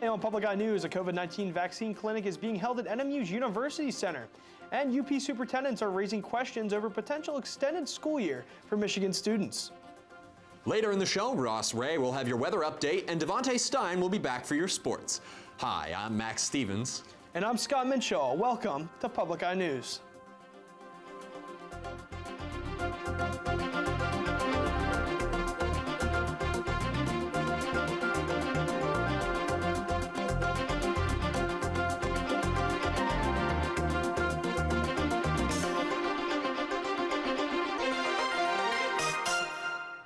Hey, on Public Eye News, a COVID-19 vaccine clinic is being held at NMU's University Center. And UP superintendents are raising questions over potential extended school year for Michigan students. Later in the show, Ross Ray will have your weather update, and Devontae Stein will be back for your sports. Hi, I'm Max Stevens. And I'm Scott Minshaw. Welcome to Public Eye News.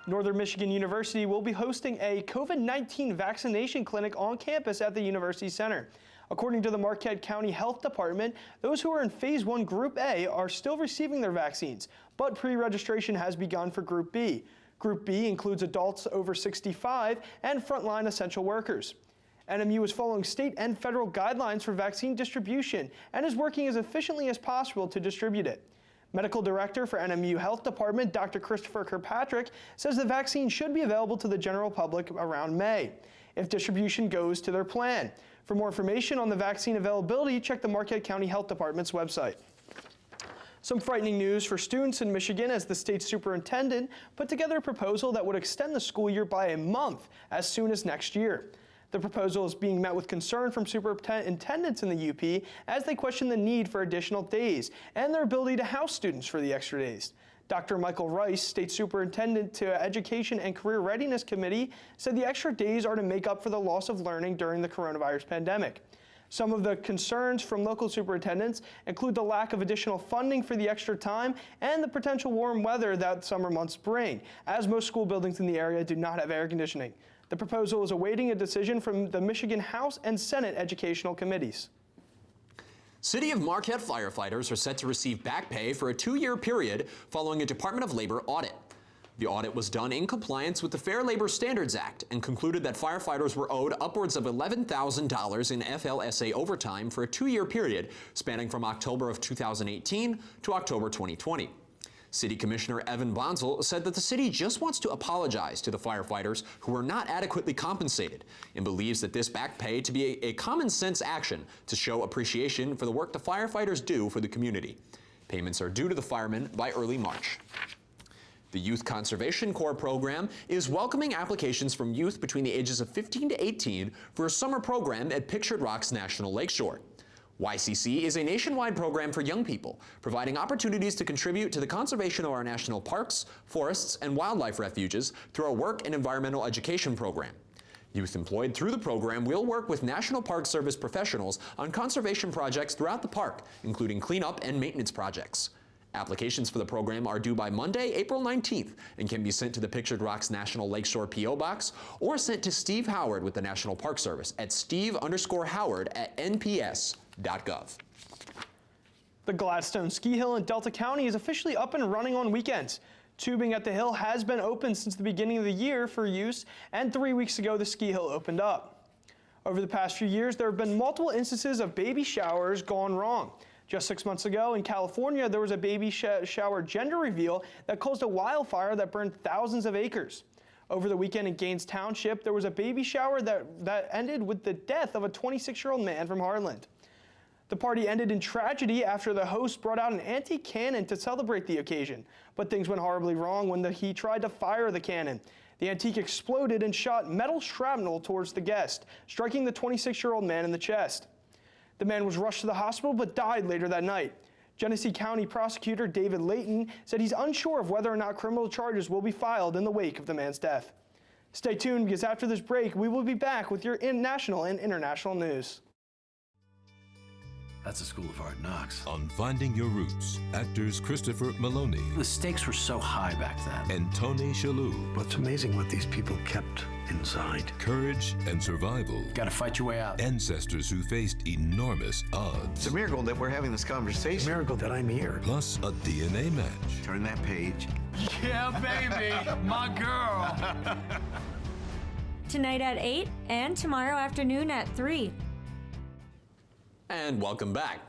Northern Michigan University will be hosting a COVID-19 vaccination clinic on campus at the University Center. According to the Marquette County Health Department, those who are in Phase 1 Group A are still receiving their vaccines, but pre-registration has begun for Group B. Group B includes adults over 65 and frontline essential workers. NMU is following state and federal guidelines for vaccine distribution and is working as efficiently as possible to distribute it. Medical Director for NMU Health Department, Dr. Christopher Kirkpatrick, says the vaccine should be available to the general public around May, if distribution goes to their plan. For more information on the vaccine availability, check the Marquette County Health Department's website. Some frightening news for students in Michigan as the state superintendent put together a proposal that would extend the school year by a month as soon as next year. The proposal is being met with concern from superintendents in the UP as they question the need for additional days and their ability to house students for the extra days. Dr. Michael Rice, State Superintendent to Education and Career Readiness Committee, said the extra days are to make up for the loss of learning during the coronavirus pandemic. Some of the concerns from local superintendents include the lack of additional funding for the extra time and the potential warm weather that summer months bring, as most school buildings in the area do not have air conditioning. The proposal is awaiting a decision from the Michigan House and Senate Educational Committees. City of Marquette firefighters are set to receive back pay for a 2-year period following a Department of Labor audit. The audit was done in compliance with the Fair Labor Standards Act and concluded that firefighters were owed upwards of $11,000 in FLSA overtime for a 2-year period spanning from October of 2018 to October 2020. City Commissioner Evan Bonzel said that the city just wants to apologize to the firefighters who were not adequately compensated and believes that this back pay to be a common sense action to show appreciation for the work the firefighters do for the community. Payments are due to the firemen by early March. The Youth Conservation Corps program is welcoming applications from youth between the ages of 15 to 18 for a summer program at Pictured Rocks National Lakeshore. YCC is a nationwide program for young people, providing opportunities to contribute to the conservation of our national parks, forests, and wildlife refuges through our work and environmental education program. Youth employed through the program will work with National Park Service professionals on conservation projects throughout the park, including cleanup and maintenance projects. Applications for the program are due by Monday, April 19th, and can be sent to the Pictured Rocks National Lakeshore P.O. Box or sent to Steve Howard with the National Park Service at steve_howard@nps.gov. The Gladstone Ski Hill in Delta County is officially up and running on weekends. Tubing at the hill has been open since the beginning of the year for use, and 3 weeks ago the ski hill opened up. Over the past few years, there have been multiple instances of baby showers gone wrong. Just 6 months ago in California, there was a baby shower gender reveal that caused a wildfire that burned thousands of acres. Over the weekend in Gaines Township, there was a baby shower that ended with the death of a 26-year-old man from Hartland. The party ended in tragedy after the host brought out an antique cannon to celebrate the occasion, but things went horribly wrong when he tried to fire the cannon. The antique exploded and shot metal shrapnel towards the guest, striking the 26-year-old man in the chest. The man was rushed to the hospital but died later that night. Genesee County Prosecutor David Layton said he's unsure of whether or not criminal charges will be filed in the wake of the man's death. Stay tuned because after this break, we will be back with your national and international news. That's a school of hard knocks. On Finding Your Roots, actors Christopher Maloney. The stakes were so high back then. And Tony Shalhoub. Well, it's amazing what these people kept inside. Courage and survival. Gotta fight your way out. Ancestors who faced enormous odds. It's a miracle that we're having this conversation. It's a miracle that I'm here. Plus a DNA match. Turn that page. Yeah, baby, my girl. Tonight at 8 and tomorrow afternoon at 3. And welcome back.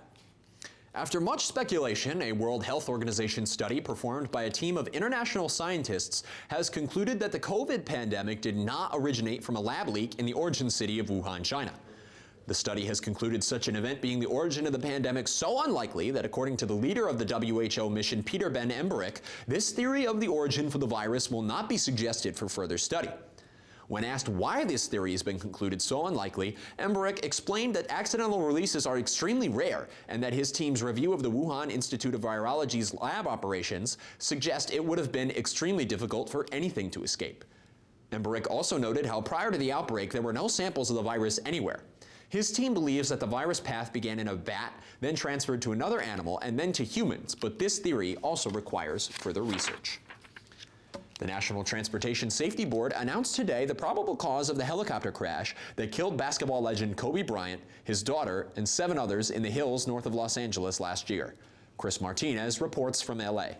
After much speculation, a World Health Organization study performed by a team of international scientists has concluded that the COVID pandemic did not originate from a lab leak in the origin city of Wuhan, China. The study has concluded such an event being the origin of the pandemic so unlikely that, according to the leader of the WHO mission, Peter Ben Embarek, this theory of the origin for the virus will not be suggested for further study. When asked why this theory has been concluded so unlikely, Embarek explained that accidental releases are extremely rare and that his team's review of the Wuhan Institute of Virology's lab operations suggest it would have been extremely difficult for anything to escape. Embarek also noted how prior to the outbreak there were no samples of the virus anywhere. His team believes that the virus path began in a bat, then transferred to another animal, and then to humans, but this theory also requires further research. The National Transportation Safety Board announced today the probable cause of the helicopter crash that killed basketball legend Kobe Bryant, his daughter, and 7 others in the hills north of Los Angeles last year. Chris Martinez reports from LA.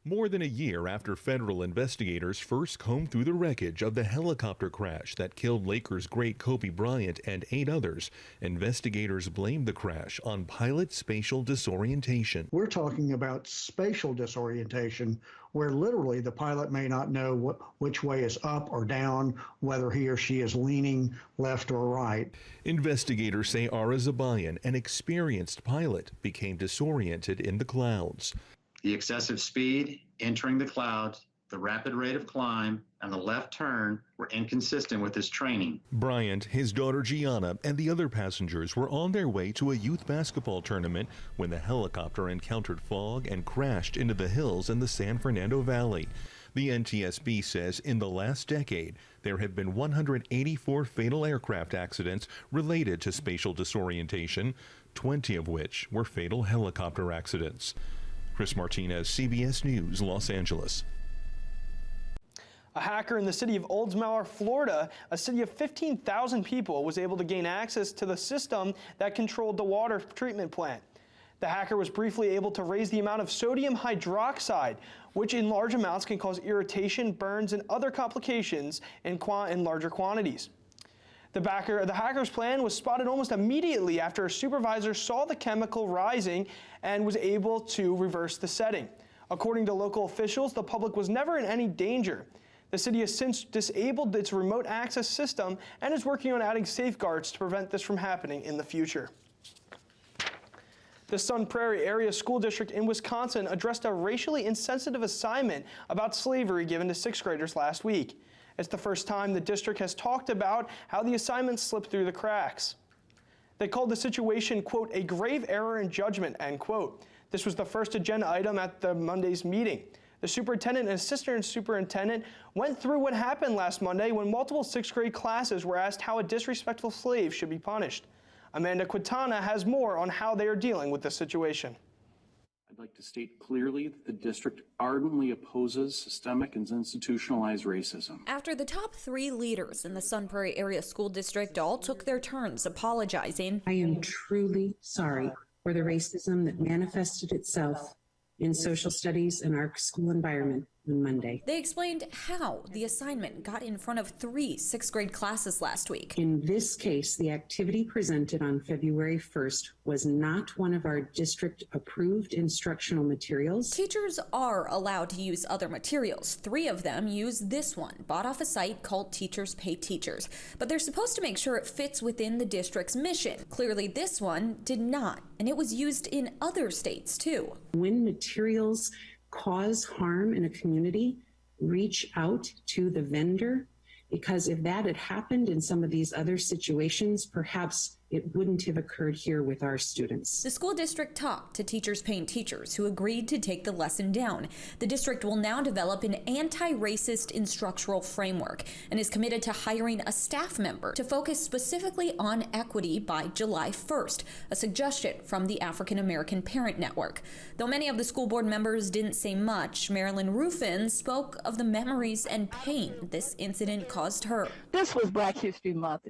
More than a year after federal investigators first combed through the wreckage of the helicopter crash that killed Lakers great Kobe Bryant and 8 others, investigators blamed the crash on pilot spatial disorientation. We're talking about spatial disorientation, where literally the pilot may not know which way is up or down, whether he or she is leaning left or right. Investigators say Ara Zabayan, an experienced pilot, became disoriented in the clouds. The excessive speed, entering the clouds, the rapid rate of climb, and the left turn were inconsistent with his training. Bryant, his daughter Gianna, and the other passengers were on their way to a youth basketball tournament when the helicopter encountered fog and crashed into the hills in the San Fernando Valley. The NTSB says in the last decade, there have been 184 fatal aircraft accidents related to spatial disorientation, 20 of which were fatal helicopter accidents. Chris Martinez, CBS News, Los Angeles. A hacker in the city of Oldsmar, Florida, a city of 15,000 people, was able to gain access to the system that controlled the water treatment plant. The hacker was briefly able to raise the amount of sodium hydroxide, which in large amounts can cause irritation, burns, and other complications in larger quantities. The hacker's plan was spotted almost immediately after a supervisor saw the chemical rising and was able to reverse the setting. According to local officials, the public was never in any danger. The city has since disabled its remote access system and is working on adding safeguards to prevent this from happening in the future. The Sun Prairie Area School District in Wisconsin addressed a racially insensitive assignment about slavery given to 6th graders last week. It's the first time the district has talked about how the assignment slipped through the cracks. They called the situation, quote, a grave error in judgment, end quote. This was the first agenda item at the Monday's meeting. The superintendent and assistant superintendent went through what happened last Monday when multiple 6th grade classes were asked how a disrespectful slave should be punished. Amanda Quintana has more on how they are dealing with this situation. I'd like to state clearly that the district ardently opposes systemic and institutionalized racism. After the top 3 leaders in the Sun Prairie Area School District all took their turns apologizing, I am truly sorry for the racism that manifested itself in social studies in our school environment on Monday. They explained how the assignment got in front of 3 6th grade classes last week. In this case, the activity presented on February 1st was not one of our district-approved instructional materials. Teachers are allowed to use other materials. 3 of them use this one, bought off a site called Teachers Pay Teachers. But they're supposed to make sure it fits within the district's mission. Clearly, this one did not, and it was used in other states, too. When materials cause harm in a community, reach out to the vendor, because if that had happened in some of these other situations, perhaps it wouldn't have occurred here with our students. The school district talked to Teachers Paying Teachers, who agreed to take the lesson down. The district will now develop an anti-racist instructional framework and is committed to hiring a staff member to focus specifically on equity by July 1st, a suggestion from the African American Parent Network. Though many of the school board members didn't say much, Marilyn Ruffin spoke of the memories and pain this incident caused her. This was Black History Month.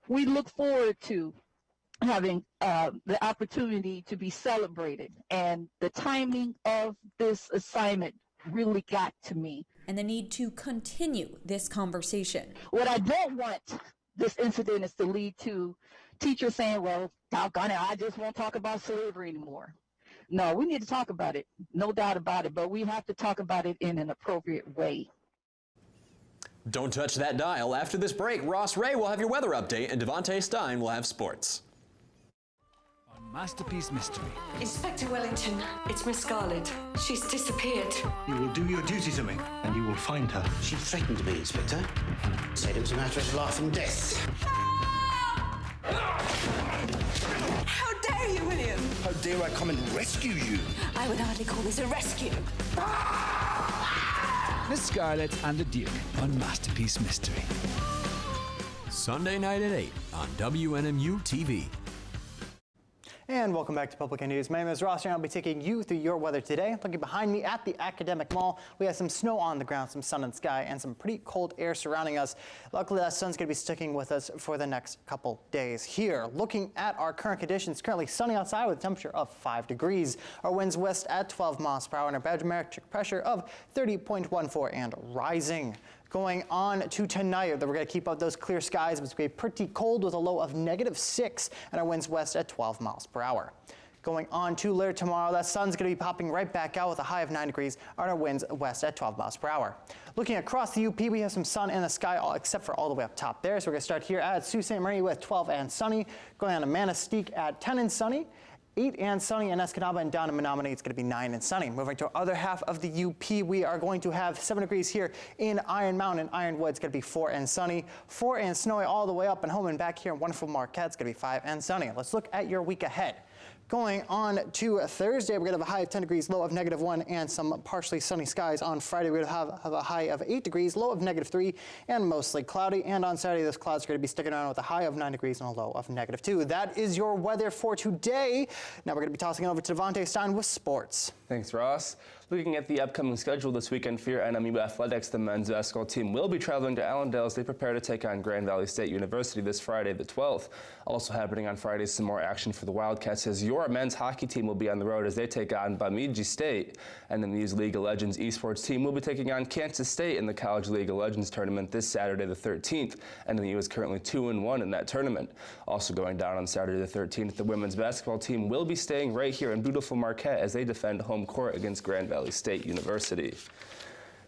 We look forward to having the opportunity to be celebrated, and the timing of this assignment really got to me. And the need to continue this conversation. What I don't want this incident is to lead to teachers saying, well, doggone it, I just won't talk about slavery anymore. No, we need to talk about it, no doubt about it, but we have to talk about it in an appropriate way. Don't touch that dial. After this break, Ross Ray will have your weather update and Devontae Stein will have sports. On Masterpiece Mystery. Inspector Wellington, it's Miss Scarlett. She's disappeared. You will do your duty to me, and you will find her. She threatened me, Inspector. Said it was a matter of life and death. How dare you, William? How dare I come and rescue you? I would hardly call this a rescue. Miss Scarlett and the Duke on Masterpiece Mystery. Sunday night at 8 on WNMU TV. And welcome back to Public News. My name is Ross, and I'll be taking you through your weather today. Looking behind me at the Academic Mall, we have some snow on the ground, some sun in the sky, and some pretty cold air surrounding us. Luckily, that sun's going to be sticking with us for the next couple days. Here, looking at our current conditions, currently sunny outside with a temperature of 5 degrees. Our winds west at 12 miles per hour and a barometric pressure of 30.14 and rising. Going on to tonight, we're going to keep up those clear skies, but it's going to be pretty cold with a low of -6 and our winds west at 12 miles per hour. Going on to later tomorrow, that sun's going to be popping right back out with a high of 9 degrees and our winds west at 12 miles per hour. Looking across the UP, we have some sun in the sky, except for all the way up top there. So we're going to start here at Sault Ste. Marie with 12 and sunny. Going on to Manistee at 10 and sunny. 8 and sunny in Escanaba, and down in Menominee it's going to be 9 and sunny. Moving to our other half of the UP, we are going to have 7 degrees here in Iron Mountain. Ironwood it's going to be 4 and sunny, 4 and snowy all the way up and home and back here in wonderful Marquette it's going to be 5 and sunny. Let's look at your week ahead. Going on to Thursday, we're going to have a high of 10 degrees, low of -1, and some partially sunny skies. On Friday, we're going to have a high of 8 degrees, low of -3, and mostly cloudy. And on Saturday, those clouds are going to be sticking around with a high of 9 degrees and a low of -2. That is your weather for today. Now we're going to be tossing it over to Devontae Stein with sports. Thanks, Ross. Looking at the upcoming schedule this weekend for your NMU Athletics, the men's basketball team will be traveling to Allendale as they prepare to take on Grand Valley State University this Friday, the 12th. Also happening on Friday, some more action for the Wildcats as your men's hockey team will be on the road as they take on Bemidji State. And the Muse League of Legends esports team will be taking on Kansas State in the College League of Legends tournament this Saturday, the 13th. NMU is currently 2-1 in that tournament. Also going down on Saturday, the 13th, the women's basketball team will be staying right here in beautiful Marquette as they defend home court against Grand Valley State University.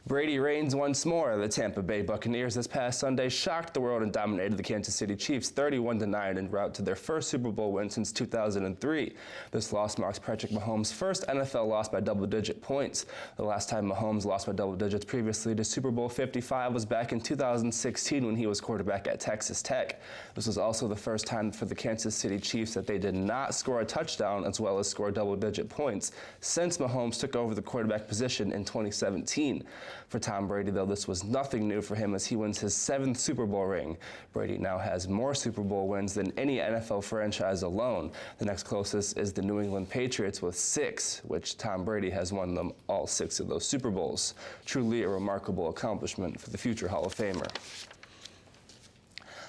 Brady reigns once more. The Tampa Bay Buccaneers this past Sunday shocked the world and dominated the Kansas City Chiefs 31-9 en route to their first Super Bowl win since 2003. This loss marks Patrick Mahomes' first NFL loss by double-digit points. The last time Mahomes lost by double digits previously to Super Bowl 55 was back in 2016 when he was quarterback at Texas Tech. This was also the first time for the Kansas City Chiefs that they did not score a touchdown as well as score double-digit points since Mahomes took over the quarterback position in 2017. For Tom Brady, though, this was nothing new for him as he wins his 7th Super Bowl ring. Brady now has more Super Bowl wins than any NFL franchise alone. The next closest is the New England Patriots with 6, which Tom Brady has won them all 6 of those Super Bowls. Truly a remarkable accomplishment for the future Hall of Famer.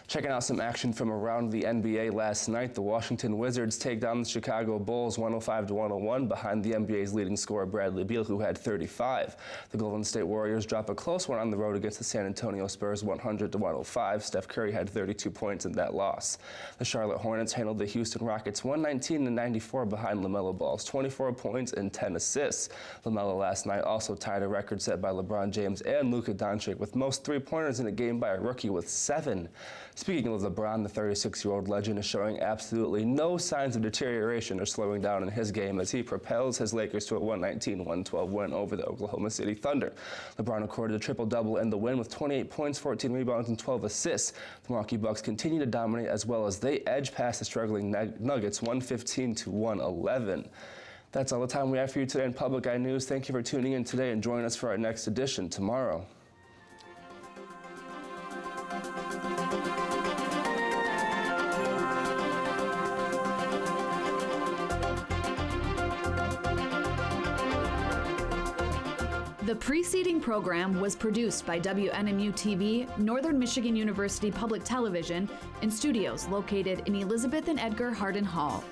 Checking out some action from around the NBA last night, the Washington Wizards take down the Chicago Bulls 105-101 behind the NBA's leading scorer Bradley Beal, who had 35. The Golden State Warriors drop a close one on the road against the San Antonio Spurs 100-105. Steph Curry had 32 points in that loss. The Charlotte Hornets handled the Houston Rockets 119-94 behind LaMelo Ball's 24 points and 10 assists. LaMelo last night also tied a record set by LeBron James and Luka Doncic with most three-pointers in a game by a rookie with 7. Speaking of LeBron, the 36-year-old legend is showing absolutely no signs of deterioration or slowing down in his game as he propels his Lakers to a 119-112 win over the Oklahoma City Thunder. LeBron recorded a triple-double in the win with 28 points, 14 rebounds, and 12 assists. The Milwaukee Bucks continue to dominate as well as they edge past the struggling Nuggets 115-111. That's all the time we have for you today in Public Eye News. Thank you for tuning in today and join us for our next edition tomorrow. The preceding program was produced by WNMU TV, Northern Michigan University Public Television, in studios located in Elizabeth and Edgar Hardin Hall.